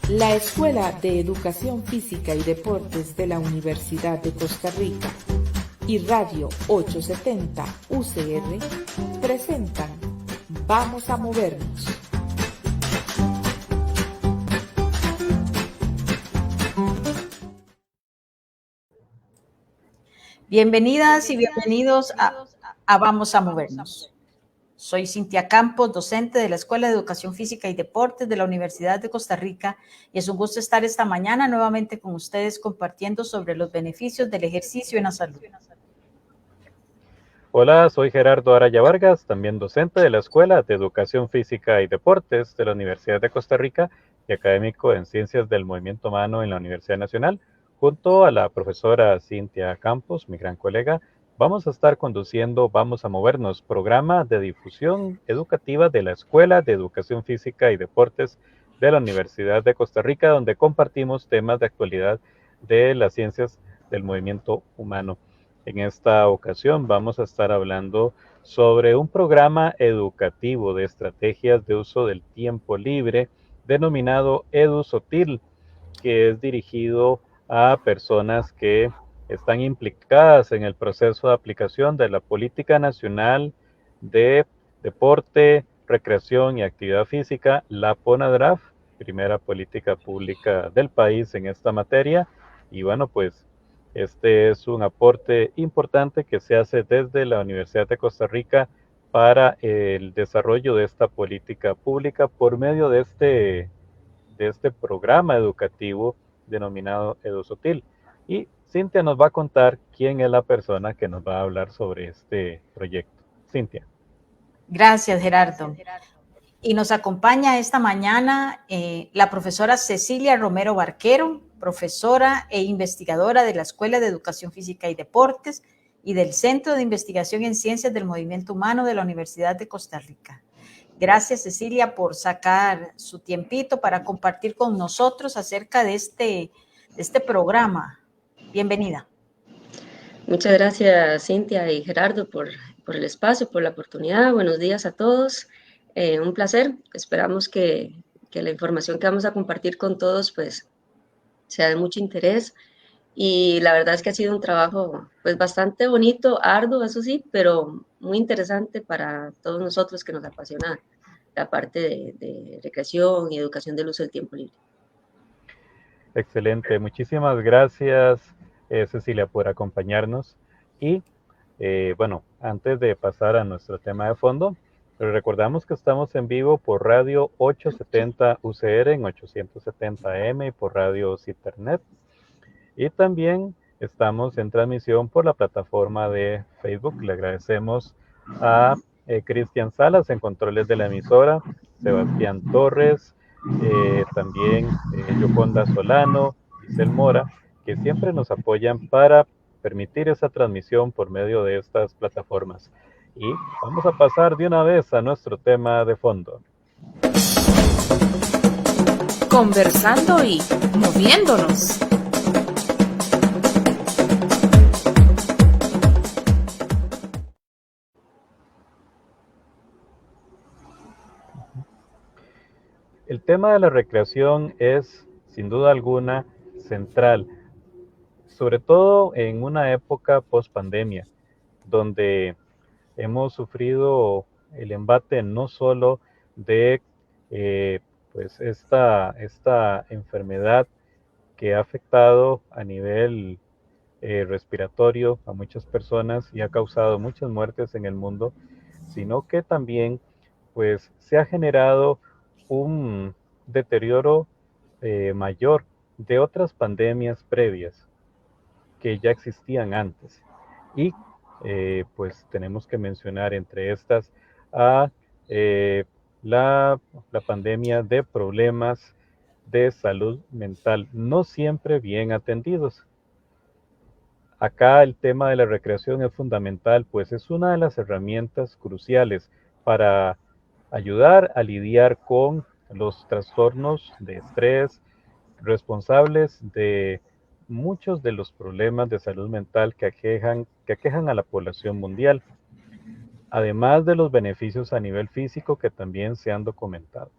La Escuela de Educación Física y Deportes de la Universidad de Costa Rica y Radio 870 UCR presentan Vamos a Movernos. Bienvenidas y bienvenidos a Vamos a Movernos. Soy Cintia Campos, docente de la Escuela de Educación Física y Deportes de la Universidad de Costa Rica, y es un gusto estar esta mañana nuevamente con ustedes compartiendo sobre los beneficios del ejercicio en la salud. Hola, soy Gerardo Araya Vargas, también docente de la Escuela de Educación Física y Deportes de la Universidad de Costa Rica y académico en Ciencias del Movimiento Humano en la Universidad Nacional. Junto a la profesora Cintia Campos, mi gran colega, vamos a estar conduciendo Vamos a Movernos, programa de difusión educativa de la Escuela de Educación Física y Deportes de la Universidad de Costa Rica, donde compartimos temas de actualidad de las ciencias del movimiento humano. En esta ocasión vamos a estar hablando sobre un programa educativo de estrategias de uso del tiempo libre denominado EduSotil, que es dirigido a personas que están implicadas en el proceso de aplicación de la Política Nacional de Deporte, Recreación y Actividad Física, la PONADRAF, primera política pública del país en esta materia. Y bueno, pues este es un aporte importante que se hace desde la Universidad de Costa Rica para el desarrollo de esta política pública por medio de este programa educativo denominado EduSotil. Y Cintia nos va a contar quién es la persona que nos va a hablar sobre este proyecto. Cintia. Gracias, Gerardo. Y nos acompaña esta mañana la profesora Cecilia Romero Barquero, profesora e investigadora de la Escuela de Educación Física y Deportes y del Centro de Investigación en Ciencias del Movimiento Humano de la Universidad de Costa Rica. Gracias, Cecilia, por sacar su tiempito para compartir con nosotros acerca de este programa. Bienvenida. Muchas gracias, Cintia y Gerardo, por el espacio, por la oportunidad. Buenos días a todos. Un placer. Esperamos que la información que vamos a compartir con todos pues, sea de mucho interés. Y la verdad es que ha sido un trabajo pues, bastante bonito, arduo, eso sí, pero muy interesante para todos nosotros que nos apasiona la parte de recreación y educación del uso del tiempo libre. Excelente. Muchísimas gracias, Cecilia, por acompañarnos. Y bueno, antes de pasar a nuestro tema de fondo, les recordamos que estamos en vivo por Radio 870 UCR en 870M y por Radio Cibernet. Y también estamos en transmisión por la plataforma de Facebook. Le agradecemos a Cristian Salas en controles de la emisora, Sebastián Torres, también Yoconda Solano, Giselle Mora, que siempre nos apoyan para permitir esa transmisión por medio de estas plataformas. Y vamos a pasar de una vez a nuestro tema de fondo. Conversando y moviéndonos. El tema de la recreación es, sin duda alguna, central, sobre todo en una época post-pandemia, donde hemos sufrido el embate no solo de pues esta enfermedad que ha afectado a nivel respiratorio a muchas personas y ha causado muchas muertes en el mundo, sino que también pues se ha generado un deterioro mayor de otras pandemias previas que ya existían antes. Y pues tenemos que mencionar entre estas a la pandemia de problemas de salud mental, no siempre bien atendidos. Acá el tema de la recreación es fundamental, pues es una de las herramientas cruciales para ayudar a lidiar con los trastornos de estrés responsables de muchos de los problemas de salud mental que aquejan a la población mundial, además de los beneficios a nivel físico que también se han documentado.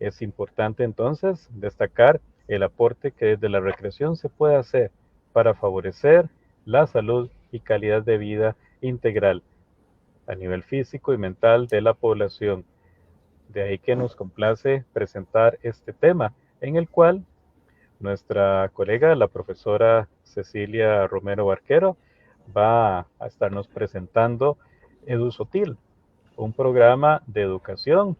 Es importante entonces destacar el aporte que desde la recreación se puede hacer para favorecer la salud y calidad de vida integral a nivel físico y mental de la población. De ahí que nos complace presentar este tema, en el cual nuestra colega, la profesora Cecilia Romero Barquero, va a estarnos presentando EduSotil, un programa de educación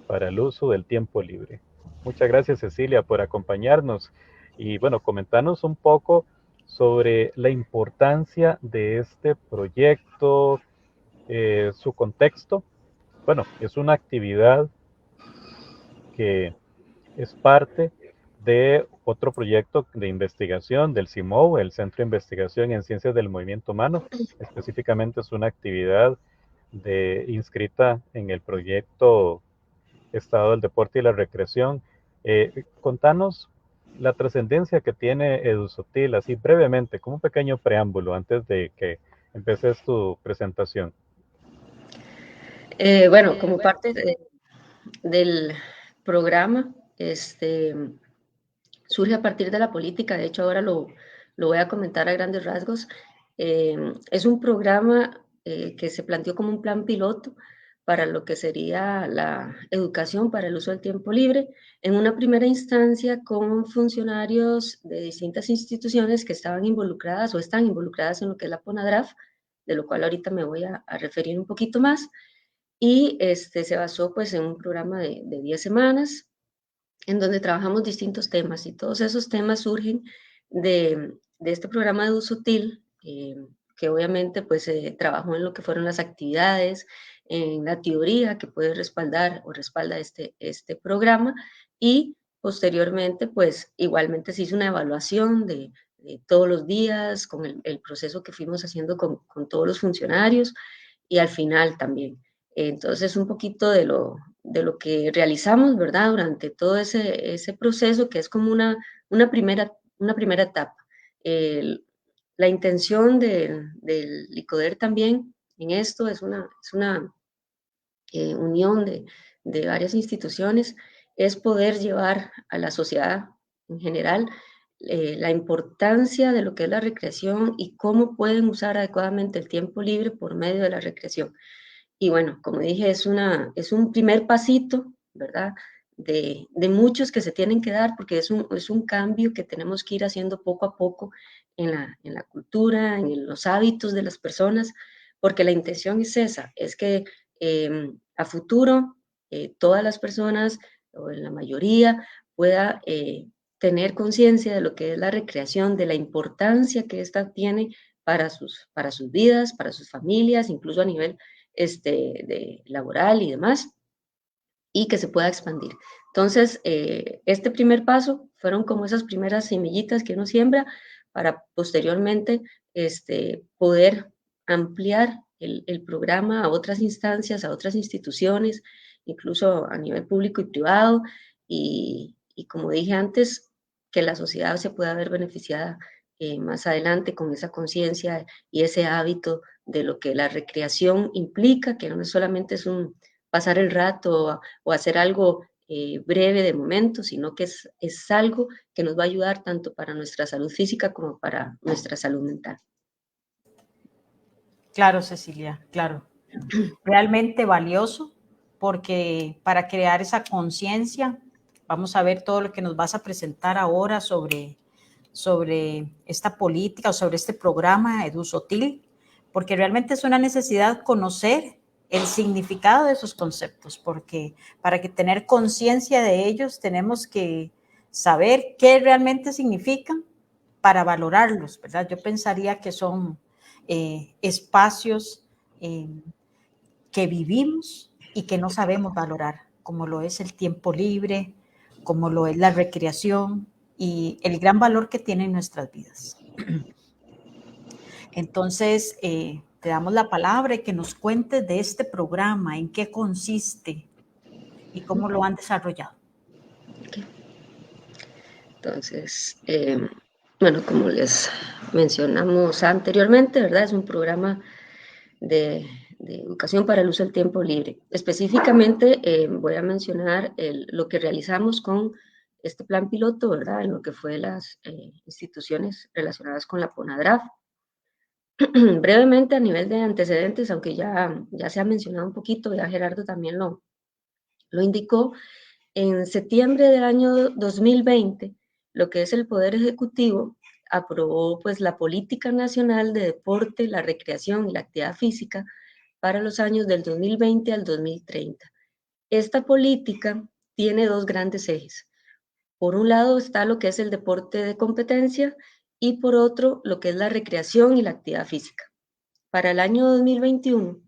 para el uso del tiempo libre. Muchas gracias, Cecilia, por acompañarnos y bueno, comentarnos un poco sobre la importancia de este proyecto, su contexto. Bueno, es una actividad que es parte de otro proyecto de investigación del CIMOU, el Centro de Investigación en Ciencias del Movimiento Humano. Específicamente es una actividad inscrita en el proyecto Estado del Deporte y la Recreación. Contanos la trascendencia que tiene EduSotil, así brevemente, como un pequeño preámbulo antes de que empeces tu presentación. Bueno, como parte del programa, surge a partir de la política, de hecho ahora lo voy a comentar a grandes rasgos. Es un programa que se planteó como un plan piloto para lo que sería la educación para el uso del tiempo libre, en una primera instancia con funcionarios de distintas instituciones que estaban involucradas o están involucradas en lo que es la PONADRAF, de lo cual ahorita me voy a referir un poquito más, y se basó pues en un programa de 10 semanas, en donde trabajamos distintos temas y todos esos temas surgen de este programa de EduSotil, que obviamente pues trabajó en lo que fueron las actividades, en la teoría que puede respaldar o respalda este programa, y posteriormente pues igualmente se hizo una evaluación de todos los días con el proceso que fuimos haciendo con todos los funcionarios y al final también. Entonces, un poquito de lo que realizamos, ¿verdad? Durante todo ese proceso, que es como una primera etapa. La intención del LICODER también en esto es una unión de varias instituciones, es poder llevar a la sociedad en general la importancia de lo que es la recreación y cómo pueden usar adecuadamente el tiempo libre por medio de la recreación. Y bueno, como dije, es un primer pasito, ¿verdad? De muchos que se tienen que dar, porque es un cambio que tenemos que ir haciendo poco a poco en la cultura, en los hábitos de las personas, porque la intención es esa, es que a futuro todas las personas, o en la mayoría, pueda tener conciencia de lo que es la recreación, de la importancia que ésta tiene para sus vidas, para sus familias, incluso a nivel de laboral y demás, y que se pueda expandir. Entonces, este primer paso fueron como esas primeras semillitas que uno siembra para posteriormente poder ampliar el programa a otras instancias, a otras instituciones, incluso a nivel público y privado, y como dije antes, que la sociedad se pueda ver beneficiada más adelante con esa conciencia y ese hábito de lo que la recreación implica, que no solamente es un pasar el rato o hacer algo breve de momento, sino que es algo que nos va a ayudar tanto para nuestra salud física como para nuestra salud mental. Claro, Cecilia, claro. Realmente valioso, porque para crear esa conciencia, vamos a ver todo lo que nos vas a presentar ahora sobre esta política o sobre este programa EduSotil, porque realmente es una necesidad conocer el significado de esos conceptos, porque para que tener conciencia de ellos tenemos que saber qué realmente significan para valorarlos, ¿verdad? Yo pensaría que son espacios que vivimos y que no sabemos valorar, como lo es el tiempo libre, como lo es la recreación y el gran valor que tiene en nuestras vidas. Entonces, te damos la palabra y que nos cuentes de este programa, en qué consiste y cómo lo han desarrollado. Okay. Entonces, bueno, como les mencionamos anteriormente, ¿verdad? Es un programa de educación para el uso del tiempo libre. Específicamente voy a mencionar lo que realizamos con este plan piloto, ¿verdad? En lo que fue las instituciones relacionadas con la PONADRAF. Brevemente a nivel de antecedentes, aunque ya se ha mencionado un poquito, ya Gerardo también lo indicó, en septiembre del año 2020, lo que es el Poder Ejecutivo aprobó pues la Política Nacional de Deporte, la Recreación y la Actividad Física para los años del 2020 al 2030. Esta política tiene dos grandes ejes. Por un lado está lo que es el deporte de competencia y por otro lo que es la recreación y la actividad física. Para el año 2021,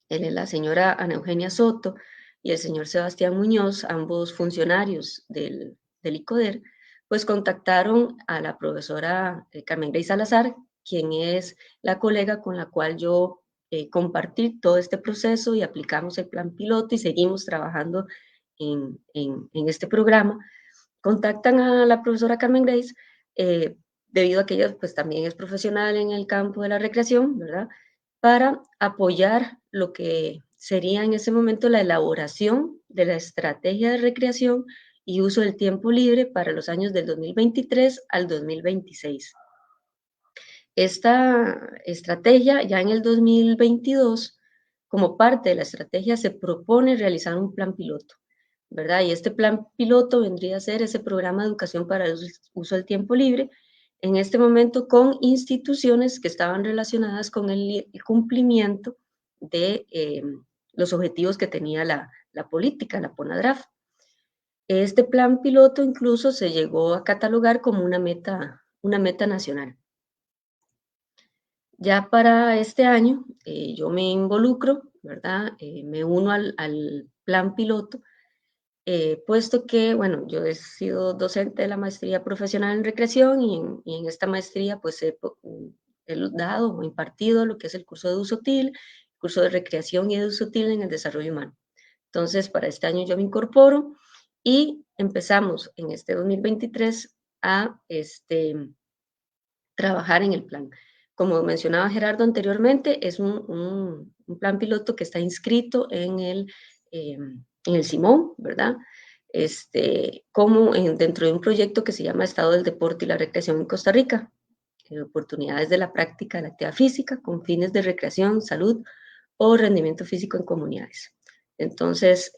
la señora Ana Eugenia Soto y el señor Sebastián Muñoz, ambos funcionarios del ICODER, pues contactaron a la profesora Carmen Grace Salazar, quien es la colega con la cual yo compartí todo este proceso y aplicamos el plan piloto y seguimos trabajando en este programa. Contactan a la profesora Carmen Grace, debido a que ella pues también es profesional en el campo de la recreación, ¿verdad?, para apoyar lo que sería en ese momento la elaboración de la estrategia de recreación y uso del tiempo libre para los años del 2023 al 2026. Esta estrategia, ya en el 2022, como parte de la estrategia, se propone realizar un plan piloto, ¿verdad? Y este plan piloto vendría a ser ese programa de educación para el uso del tiempo libre, en este momento con instituciones que estaban relacionadas con el cumplimiento de los objetivos que tenía la política, la PONADRAF. Este plan piloto incluso se llegó a catalogar como una meta nacional. Ya para este año yo me involucro, ¿verdad? Me uno al plan piloto, puesto que, bueno, yo he sido docente de la maestría profesional en recreación y en esta maestría pues he dado o impartido lo que es el curso de uso útil, curso de recreación y de uso útil en el desarrollo humano. Entonces, para este año yo me incorporo y empezamos en este 2023 a trabajar en el plan. Como mencionaba Gerardo anteriormente, es un plan piloto que está inscrito en el Simón, ¿verdad? Dentro de un proyecto que se llama Estado del Deporte y la Recreación en Costa Rica, oportunidades de la práctica de la actividad física con fines de recreación, salud o rendimiento físico en comunidades. Entonces,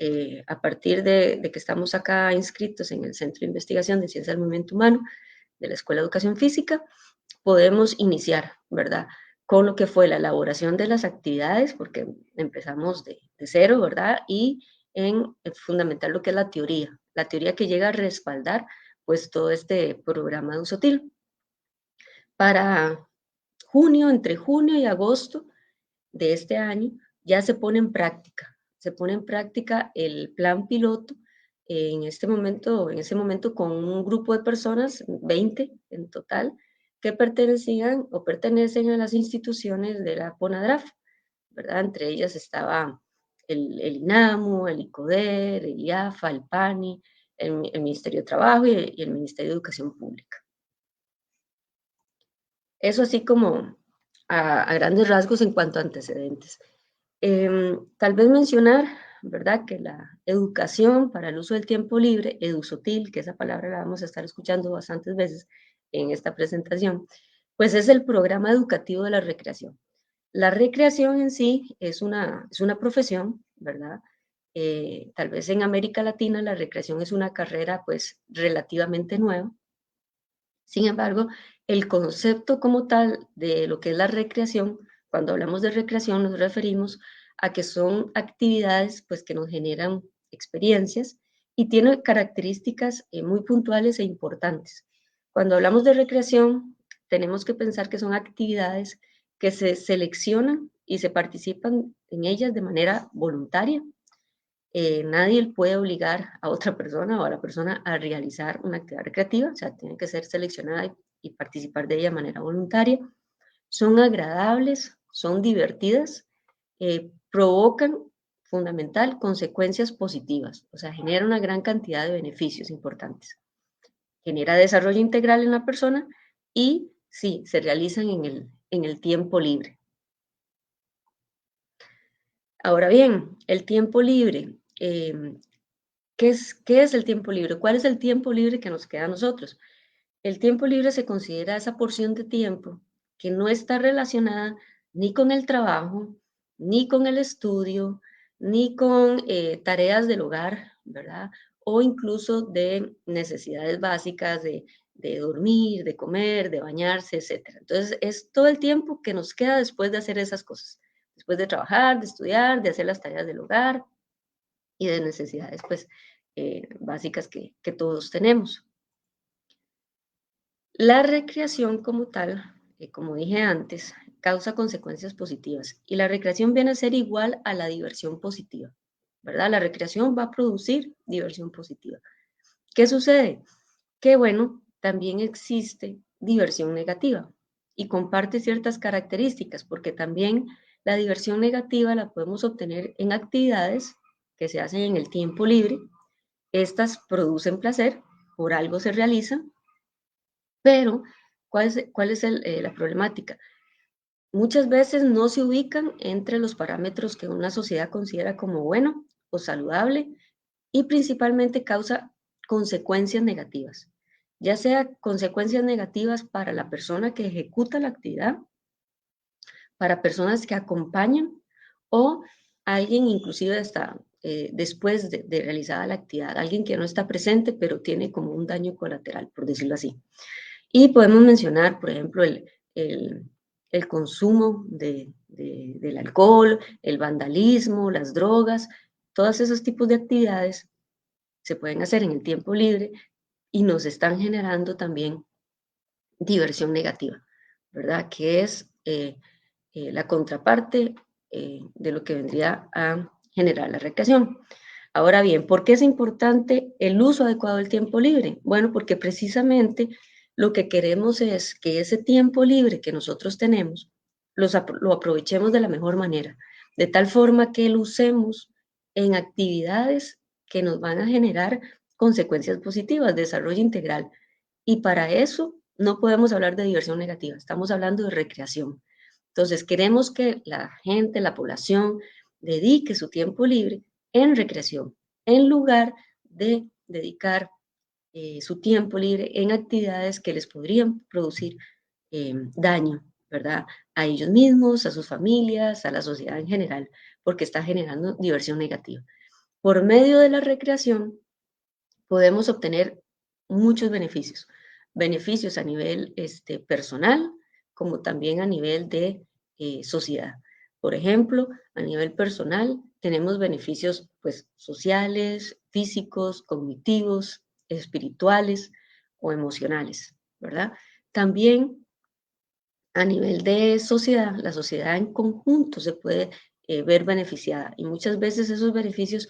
a partir de que estamos acá inscritos en el Centro de Investigación de Ciencias del Movimiento Humano de la Escuela de Educación Física, podemos iniciar, ¿verdad?, con lo que fue la elaboración de las actividades, porque empezamos de cero, ¿verdad?, y en fundamental lo que es la teoría que llega a respaldar pues todo este programa de uso útil. Para entre junio y agosto de este año ya se pone en práctica el plan piloto, en ese momento con un grupo de personas, 20 en total, que pertenecen a las instituciones de la PONADRAF, ¿verdad? Entre ellas estaba el INAMU, el ICODER, el IAFA, el PANI, el Ministerio de Trabajo y el Ministerio de Educación Pública. Eso así como a grandes rasgos en cuanto a antecedentes. Tal vez mencionar, ¿verdad?, que la educación para el uso del tiempo libre, EduSotil, que esa palabra la vamos a estar escuchando bastantes veces en esta presentación, pues es el programa educativo de la recreación. La recreación en sí es una profesión, ¿verdad? Tal vez en América Latina la recreación es una carrera pues relativamente nueva. Sin embargo, el concepto como tal de lo que es la recreación, cuando hablamos de recreación nos referimos a que son actividades pues que nos generan experiencias y tiene características muy puntuales e importantes. Cuando hablamos de recreación, tenemos que pensar que son actividades que se seleccionan y se participan en ellas de manera voluntaria. Nadie puede obligar a otra persona o a la persona a realizar una actividad recreativa, o sea, tiene que ser seleccionada y participar de ella de manera voluntaria. Son agradables, son divertidas, provocan, fundamental, consecuencias positivas, o sea, genera una gran cantidad de beneficios importantes. Genera desarrollo integral en la persona y sí, se realizan en el tiempo libre. Ahora bien, el tiempo libre. ¿Qué es el tiempo libre? ¿Cuál es el tiempo libre que nos queda a nosotros? El tiempo libre se considera esa porción de tiempo que no está relacionada ni con el trabajo, ni con el estudio, ni con tareas del hogar, ¿verdad? O incluso de necesidades básicas de dormir, de comer, de bañarse, etc. Entonces, es todo el tiempo que nos queda después de hacer esas cosas, después de trabajar, de estudiar, de hacer las tareas del hogar y de necesidades, pues, básicas que todos tenemos. La recreación como tal, como dije antes, causa consecuencias positivas y la recreación viene a ser igual a la diversión positiva, ¿verdad? La recreación va a producir diversión positiva. ¿Qué sucede? Que bueno, también existe diversión negativa y comparte ciertas características porque también la diversión negativa la podemos obtener en actividades que se hacen en el tiempo libre. Estas producen placer, por algo se realizan, pero ¿cuál es la problemática? Muchas veces no se ubican entre los parámetros que una sociedad considera como bueno o saludable y principalmente causa consecuencias negativas, ya sea consecuencias negativas para la persona que ejecuta la actividad, para personas que acompañan o alguien inclusive hasta después de realizada la actividad, alguien que no está presente pero tiene como un daño colateral, por decirlo así. Y podemos mencionar, por ejemplo, el consumo del alcohol, el vandalismo, las drogas, todos esos tipos de actividades se pueden hacer en el tiempo libre y nos están generando también diversión negativa, ¿verdad? Que es la contraparte de lo que vendría a generar la recreación. Ahora bien, ¿por qué es importante el uso adecuado del tiempo libre? Bueno, porque precisamente lo que queremos es que ese tiempo libre que nosotros tenemos lo aprovechemos de la mejor manera, de tal forma que lo usemos en actividades que nos van a generar consecuencias positivas, desarrollo integral. Y para eso no podemos hablar de diversión negativa, estamos hablando de recreación. Entonces, queremos que la gente, la población, dedique su tiempo libre en recreación, en lugar de dedicar su tiempo libre en actividades que les podrían producir daño, ¿verdad? A ellos mismos, a sus familias, a la sociedad en general, porque está generando diversión negativa. Por medio de la recreación podemos obtener muchos beneficios, beneficios a nivel personal, como también a nivel de sociedad. Por ejemplo, a nivel personal tenemos beneficios pues, sociales, físicos, cognitivos, espirituales o emocionales, ¿verdad? También a nivel de sociedad, la sociedad en conjunto se puede ver beneficiada y muchas veces esos beneficios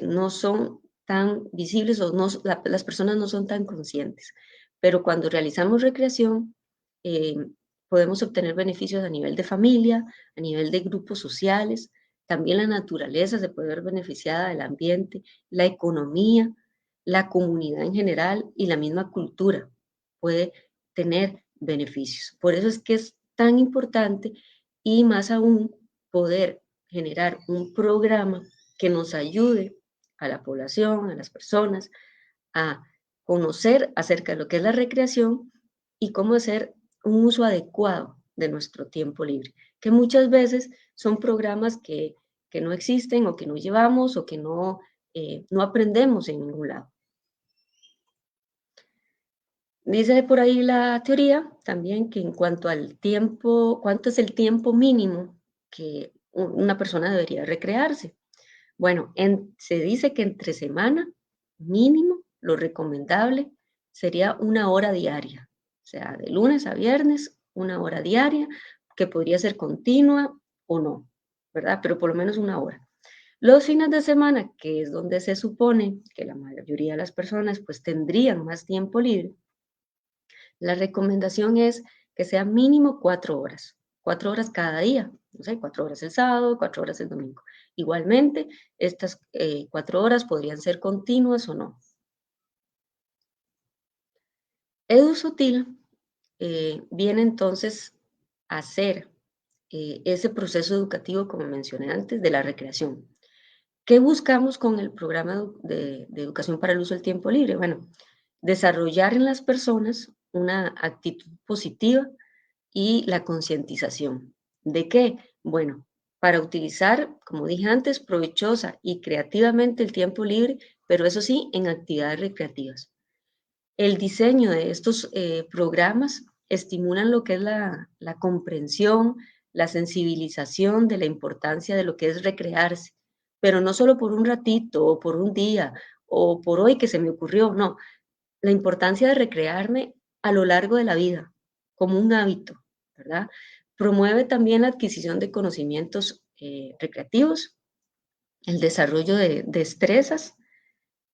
no son tan visibles o no, las personas no son tan conscientes, pero cuando realizamos recreación eh, podemos obtener beneficios a nivel de familia, a nivel de grupos sociales, también la naturaleza se puede ver beneficiada, el ambiente, la economía, la comunidad en general y la misma cultura puede tener beneficios. Por eso es que es tan importante y más aún poder generar un programa que nos ayude a la población, a las personas, a conocer acerca de lo que es la recreación y cómo hacer un uso adecuado de nuestro tiempo libre, que muchas veces son programas que no existen o que no llevamos o que no aprendemos en ningún lado. Dice por ahí la teoría también que en cuanto al tiempo, ¿cuánto es el tiempo mínimo que una persona debería recrearse? Bueno, se dice que entre semana mínimo lo recomendable sería 1 hora diaria, o sea, de lunes a viernes, 1 hora diaria, que podría ser continua o no, ¿verdad? Pero por lo menos 1 hora. Los fines de semana, que es donde se supone que la mayoría de las personas pues tendrían más tiempo libre, la recomendación es que sea mínimo 4 horas, 4 horas cada día, no sé, 4 horas el sábado, 4 horas el domingo. Igualmente, estas 4 horas podrían ser continuas o no. EduSutil viene entonces a ser ese proceso educativo, como mencioné antes, de la recreación. ¿Qué buscamos con el programa de educación para el uso del tiempo libre? Bueno, desarrollar en las personas una actitud positiva y la concientización. ¿De qué? Bueno, para utilizar, como dije antes, provechosa y creativamente el tiempo libre, pero eso sí, en actividades recreativas. El diseño de estos programas estimulan lo que es la comprensión, la sensibilización de la importancia de lo que es recrearse, pero no solo por un ratito o por un día o por hoy que se me ocurrió, no, la importancia de recrearme a lo largo de la vida, como un hábito, ¿verdad? Promueve también la adquisición de conocimientos recreativos, el desarrollo de destrezas,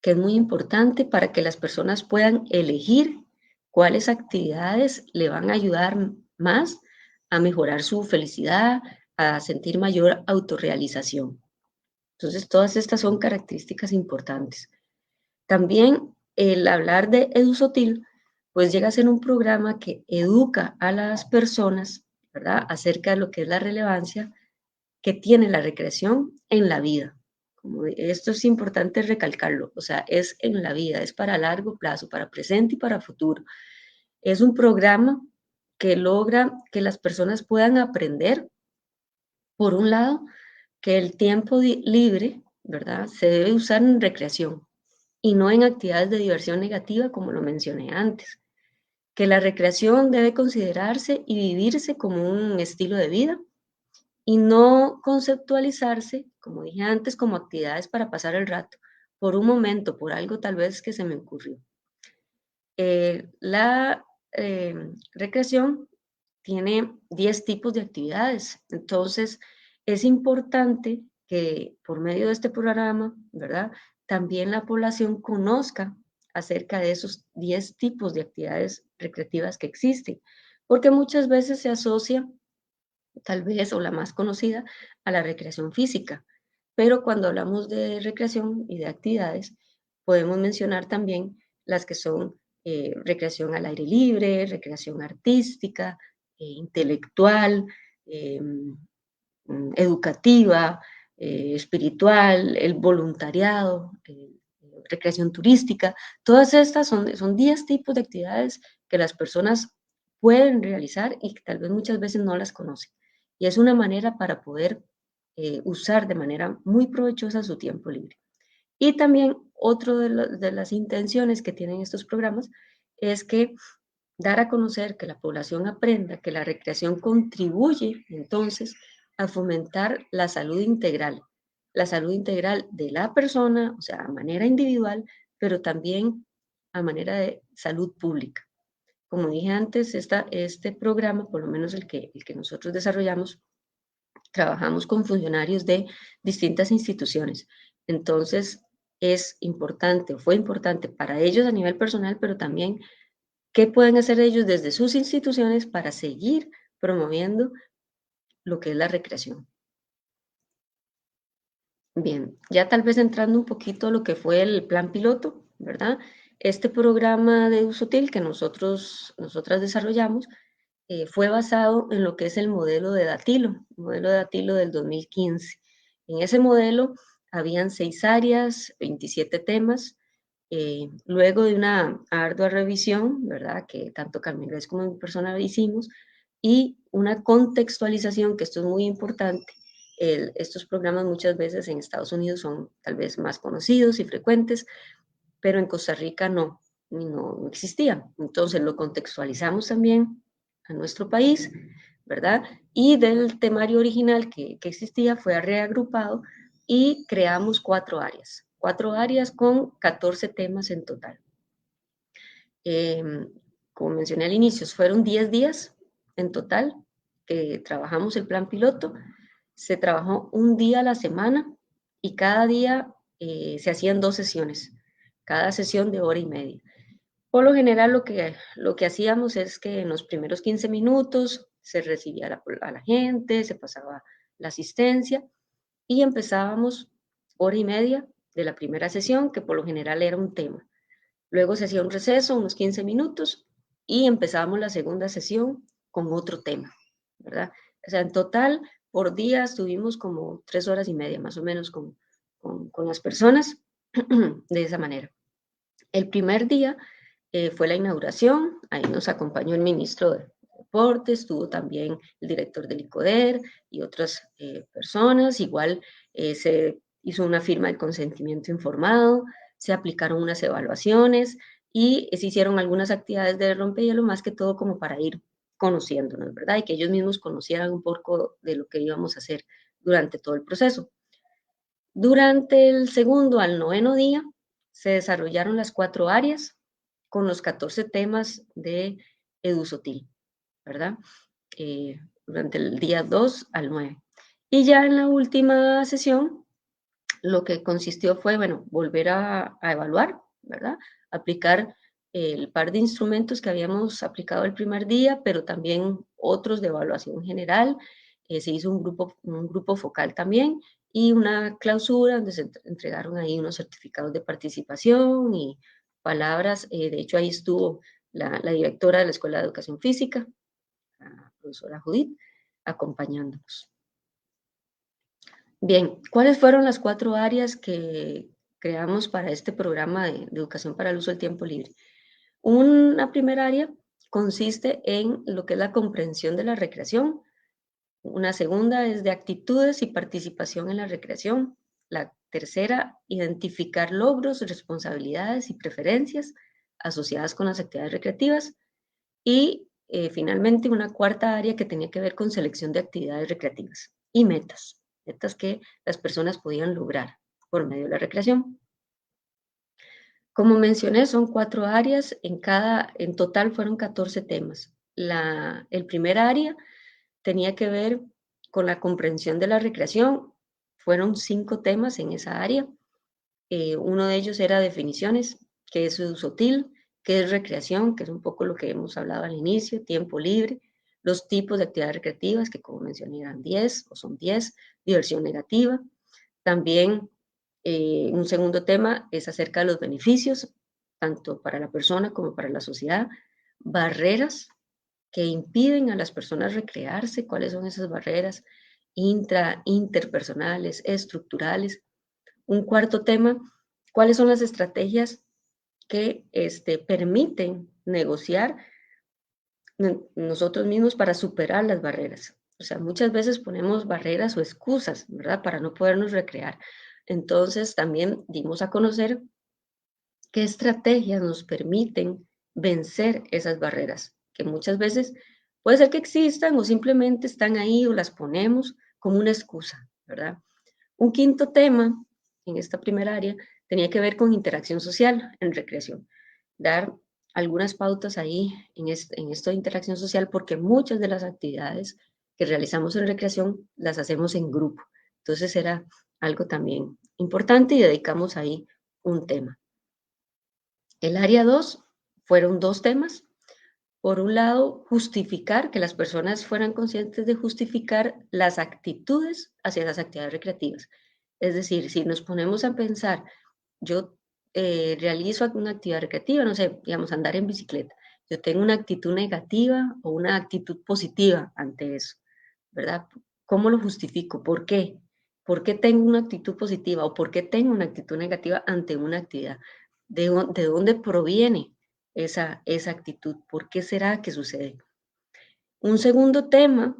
que es muy importante para que las personas puedan elegir cuáles actividades le van a ayudar más a mejorar su felicidad, a sentir mayor autorrealización. Entonces, todas estas son características importantes. También el hablar de EduSotil, pues llega a ser un programa que educa a las personas, ¿verdad?, acerca de lo que es la relevancia que tiene la recreación en la vida. Como esto es importante recalcarlo, o sea, es en la vida, es para largo plazo, para presente y para futuro. Es un programa que logra que las personas puedan aprender, por un lado, que el tiempo libre, ¿verdad?, se debe usar en recreación y no en actividades de diversión negativa, como lo mencioné antes. Que la recreación debe considerarse y vivirse como un estilo de vida y no conceptualizarse, como dije antes, como actividades para pasar el rato, por un momento, por algo tal vez que se me ocurrió. La recreación tiene 10 tipos de actividades, entonces es importante que por medio de este programa, ¿verdad?, también la población conozca acerca de esos 10 tipos de actividades recreativas que existen, porque muchas veces se asocia, tal vez, o la más conocida, a la recreación física, pero cuando hablamos de recreación y de actividades, podemos mencionar también las que son recreación al aire libre, recreación artística, intelectual, eh, educativa, espiritual, el voluntariado, recreación turística. Todas estas son 10 tipos de actividades que las personas pueden realizar y que tal vez muchas veces no las conocen. Y es una manera para poder usar de manera muy provechosa su tiempo libre. Y también otro de las intenciones que tienen estos programas es que dar a conocer que la población aprenda que la recreación contribuye entonces a fomentar la salud integral de la persona, o sea, a manera individual, pero también a manera de salud pública. Como dije antes, este programa, por lo menos el que nosotros desarrollamos, trabajamos con funcionarios de distintas instituciones. Entonces, es importante, o fue importante para ellos a nivel personal, pero también qué pueden hacer ellos desde sus instituciones para seguir promoviendo lo que es la recreación. Bien, ya tal vez entrando un poquito a lo que fue el plan piloto, ¿verdad? Este programa de EduSotil que nosotras desarrollamos fue basado en lo que es el modelo de Datilo del 2015. En ese modelo habían 6 áreas, 27 temas. Luego de una ardua revisión, ¿verdad?, que tanto Carmen Grace como mi persona hicimos, y una contextualización, que esto es muy importante. Estos programas muchas veces en Estados Unidos son tal vez más conocidos y frecuentes, pero en Costa Rica no existían. Entonces lo contextualizamos también a nuestro país, ¿verdad? Y del temario original que existía fue reagrupado y creamos 4 áreas con 14 temas en total. Como mencioné al inicio, fueron 10 días en total que trabajamos el plan piloto. Se trabajó un día a la semana y cada día se hacían 2 sesiones, cada sesión de hora y media. Por lo general, lo que hacíamos es que en los primeros 15 minutos se recibía a la gente, se pasaba la asistencia y empezábamos hora y media de la primera sesión, que por lo general era un tema. Luego se hacía un receso, unos 15 minutos, y empezábamos la segunda sesión con otro tema, ¿verdad? O sea, en total, por día estuvimos como 3 horas y media, más o menos, con las personas de esa manera. El primer día fue la inauguración, ahí nos acompañó el ministro de Deportes, estuvo también el director del ICODER y otras personas. Igual se hizo una firma de consentimiento informado, se aplicaron unas evaluaciones y se hicieron algunas actividades de rompehielo, más que todo como para ir conociéndonos, ¿verdad? Y que ellos mismos conocieran un poco de lo que íbamos a hacer durante todo el proceso. Durante el segundo al noveno día se desarrollaron las 4 áreas con los 14 temas de EduSotil, ¿verdad? Durante el día 2 al 9. Y ya en la última sesión, lo que consistió fue, bueno, volver a evaluar, ¿verdad? Aplicar el par de instrumentos que habíamos aplicado el primer día, pero también otros de evaluación general. Se hizo un grupo focal también y una clausura donde se entregaron ahí unos certificados de participación y palabras. De hecho, ahí estuvo la directora de la Escuela de Educación Física, la profesora Judith, acompañándonos. Bien, ¿cuáles fueron las 4 áreas que creamos para este programa de educación para el uso del tiempo libre? Una primera área consiste en lo que es la comprensión de la recreación. Una segunda es de actitudes y participación en la recreación. La tercera, identificar logros, responsabilidades y preferencias asociadas con las actividades recreativas. Y finalmente una cuarta área que tenía que ver con selección de actividades recreativas y metas que las personas podían lograr por medio de la recreación. Como mencioné, son 4 áreas, en total fueron 14 temas. El primer área tenía que ver con la comprensión de la recreación, fueron 5 temas en esa área. Uno de ellos era definiciones, qué es EduSotil, qué es recreación, que es un poco lo que hemos hablado al inicio, tiempo libre, los tipos de actividades recreativas, que como mencioné eran 10 o son 10, diversión negativa. También un segundo tema es acerca de los beneficios, tanto para la persona como para la sociedad, barreras que impiden a las personas recrearse, cuáles son esas barreras interpersonales, estructurales. Un cuarto tema, cuáles son las estrategias que permiten negociar nosotros mismos para superar las barreras. O sea, muchas veces ponemos barreras o excusas, ¿verdad? Para no podernos recrear. Entonces, también dimos a conocer qué estrategias nos permiten vencer esas barreras, que muchas veces puede ser que existan o simplemente están ahí o las ponemos como una excusa, ¿verdad? Un quinto tema en esta primera área tenía que ver con interacción social en recreación. Dar algunas pautas ahí en esto de interacción social, porque muchas de las actividades que realizamos en recreación las hacemos en grupo. Entonces era algo también importante y dedicamos ahí un tema. El área 2 fueron 2 temas. Por un lado, justificar, que las personas fueran conscientes de justificar las actitudes hacia las actividades recreativas. Es decir, si nos ponemos a pensar, yo realizo una actividad recreativa, no sé, digamos, andar en bicicleta, yo tengo una actitud negativa o una actitud positiva ante eso, ¿verdad? ¿Cómo lo justifico? ¿Por qué? ¿Por qué tengo una actitud positiva o por qué tengo una actitud negativa ante una actividad? ¿De dónde proviene esa actitud? ¿Por qué será que sucede? Un segundo tema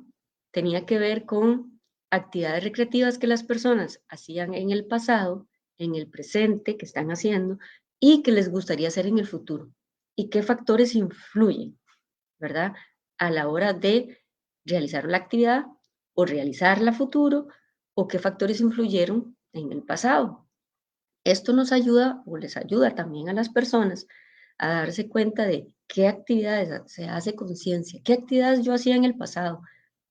tenía que ver con actividades recreativas que las personas hacían en el pasado, en el presente, que están haciendo, y que les gustaría hacer en el futuro. ¿Y qué factores influyen, verdad? A la hora de realizar la actividad o realizarla a futuro, o qué factores influyeron en el pasado. Esto nos ayuda o les ayuda también a las personas a darse cuenta de qué actividades se hace conciencia, qué actividades yo hacía en el pasado,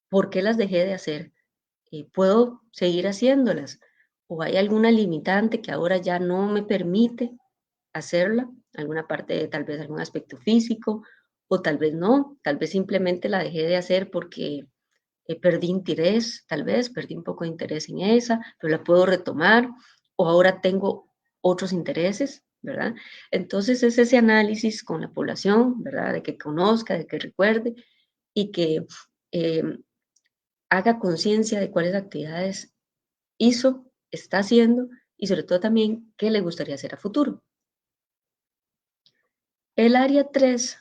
por qué las dejé de hacer, puedo seguir haciéndolas o hay alguna limitante que ahora ya no me permite hacerla, alguna parte, tal vez algún aspecto físico o tal vez no, tal vez simplemente la dejé de hacer porque perdí interés, tal vez perdí un poco de interés en esa, pero la puedo retomar o ahora tengo otros intereses, ¿verdad? Entonces es ese análisis con la población, ¿verdad? De que conozca, de que recuerde y que haga conciencia de cuáles actividades hizo, está haciendo y sobre todo también qué le gustaría hacer a futuro. El área 3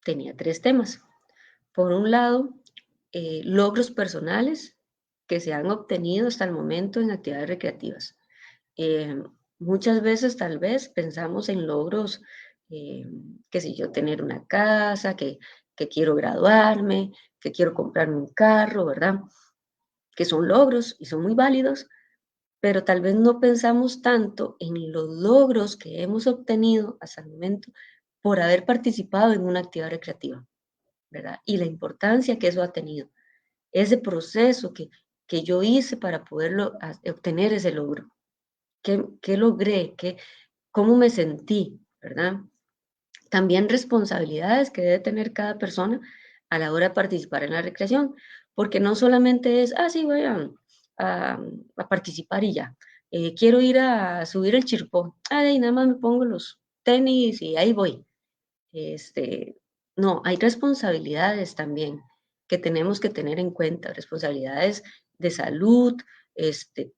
tenía 3 temas. Por un lado, logros personales que se han obtenido hasta el momento en actividades recreativas. Muchas veces tal vez pensamos en logros, qué sé yo, tener una casa, que quiero graduarme, que quiero comprarme un carro, ¿verdad? Que son logros y son muy válidos, pero tal vez no pensamos tanto en los logros que hemos obtenido hasta el momento por haber participado en una actividad recreativa, ¿verdad? Y la importancia que eso ha tenido, ese proceso que yo hice para poderlo obtener ese logro. ¿Qué logré? ¿Cómo me sentí? ¿Verdad? También responsabilidades que debe tener cada persona a la hora de participar en la recreación, porque no solamente es, sí, voy a participar y ya. Quiero ir a subir el chirpó. Y nada más me pongo los tenis y ahí voy. No, hay responsabilidades también que tenemos que tener en cuenta, responsabilidades de salud,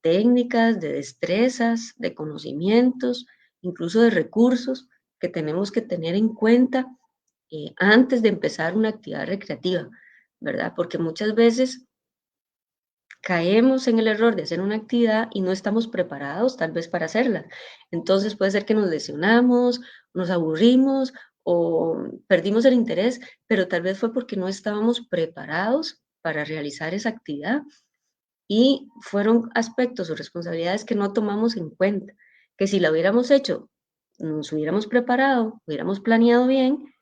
técnicas, de destrezas, de conocimientos, incluso de recursos que tenemos que tener en cuenta antes de empezar una actividad recreativa, ¿verdad? Porque muchas veces caemos en el error de hacer una actividad y no estamos preparados tal vez para hacerla. Entonces puede ser que nos lesionamos, nos aburrimos o perdimos el interés, pero tal vez fue porque no estábamos preparados para realizar esa actividad y fueron aspectos o responsabilidades que no tomamos en cuenta, que si la hubiéramos hecho, nos hubiéramos preparado, hubiéramos planeado bien,